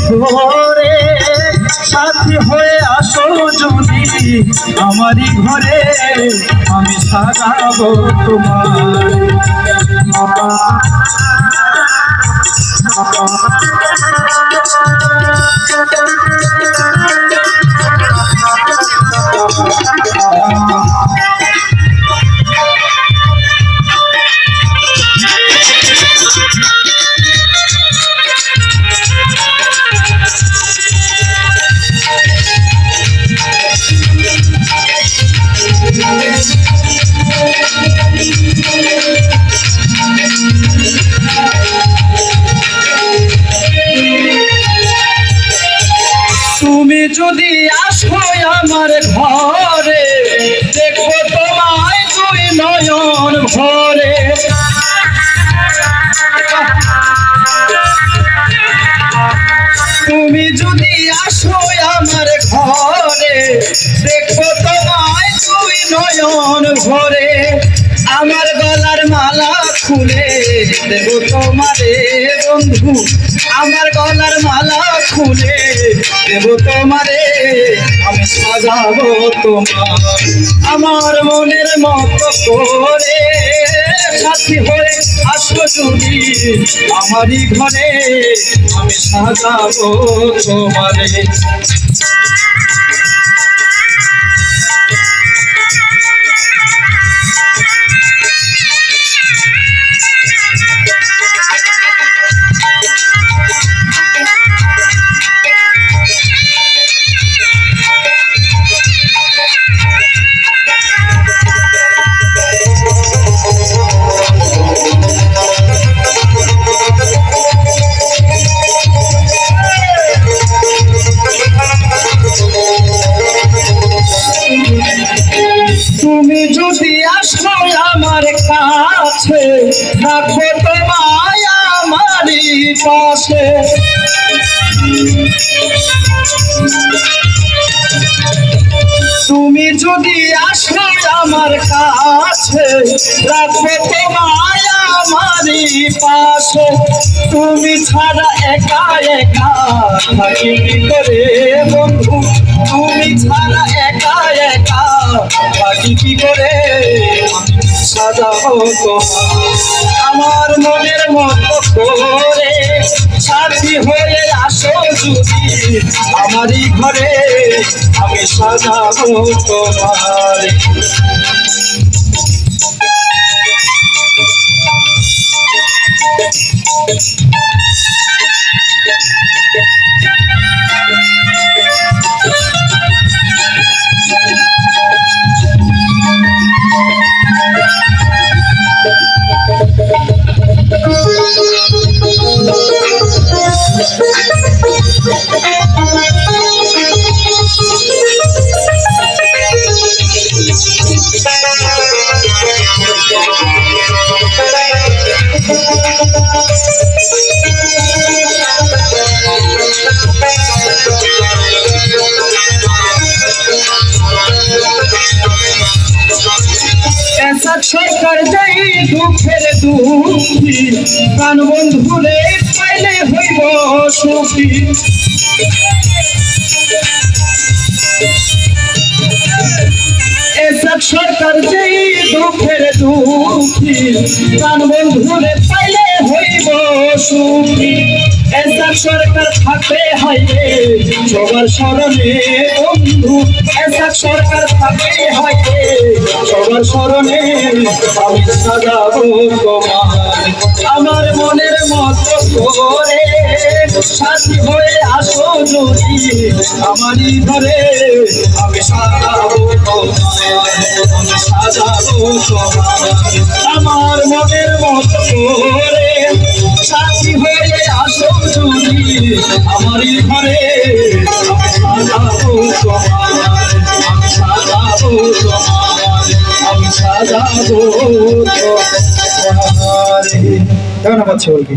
ঘরে সাথী হয়ে আসো যদি আমারই ঘরে আমি সাজাবো তোমার। তুমি যদি আসো আমার ঘরে দেখবো তোমায় দুই নয়ন ভরে। তুমি যদি আসো আমার ঘরে দেখবো তোমায় দুই নয়ন ভরে। আমার গলার মালা খুলে দেব তোমারে বন্ধু, আমার গলার মালা খুলে দেব তোমারে আমি সাজাবো তোমার। আমার মনের মতো করে সাথী হয়ে আসো যদি আমারই ঘরে আমি সাজাবো তোমারে। তুমি যদি আসো আমার কাছে থাকবো তোমায় আমারই পাশে। তুমি যদি আসো আমার কাছে রাখবো তোমায় আমারই পাশে। তুমি ছাড়া একা একা থাকি কি করে বন্ধু, তুমি ছাড়া একা একা থাকি কি করে সাজাবো তোমার। আমার মনের মতো করে সাথী হয়ে আসো যদি আমারই ঘরে আমি সাজাবো তোমার। সরকার যাই দুঃখের দুঃখী প্রাণ বন্ধুরে পাইলে হইব সুখী। এসব সরকার যেই দুঃখের দুঃখী প্রাণ বন্ধুরে পাইলে হইব সুখী। এসব সরকার থাকতে হইবে সবার স্মরণে বন্ধু, এসব সরকার থাকতে হইবে সবার স্মরণে আমি সাজাবো তোমার। আমার মনের মতো করে সাথী হয়ে আসো যদি আমারই ঘরে আমি সাজাবো তোমার, আমি সাজাবো তোমার। আমার মনের মতো করে সাথী হয়ে আসো যদি আমারই ঘরে আমি সাজাবো তোমার, আমি সাজাবো তোমার, আমি সাজাবো তোমার। ধন্যবাদ সকলকে।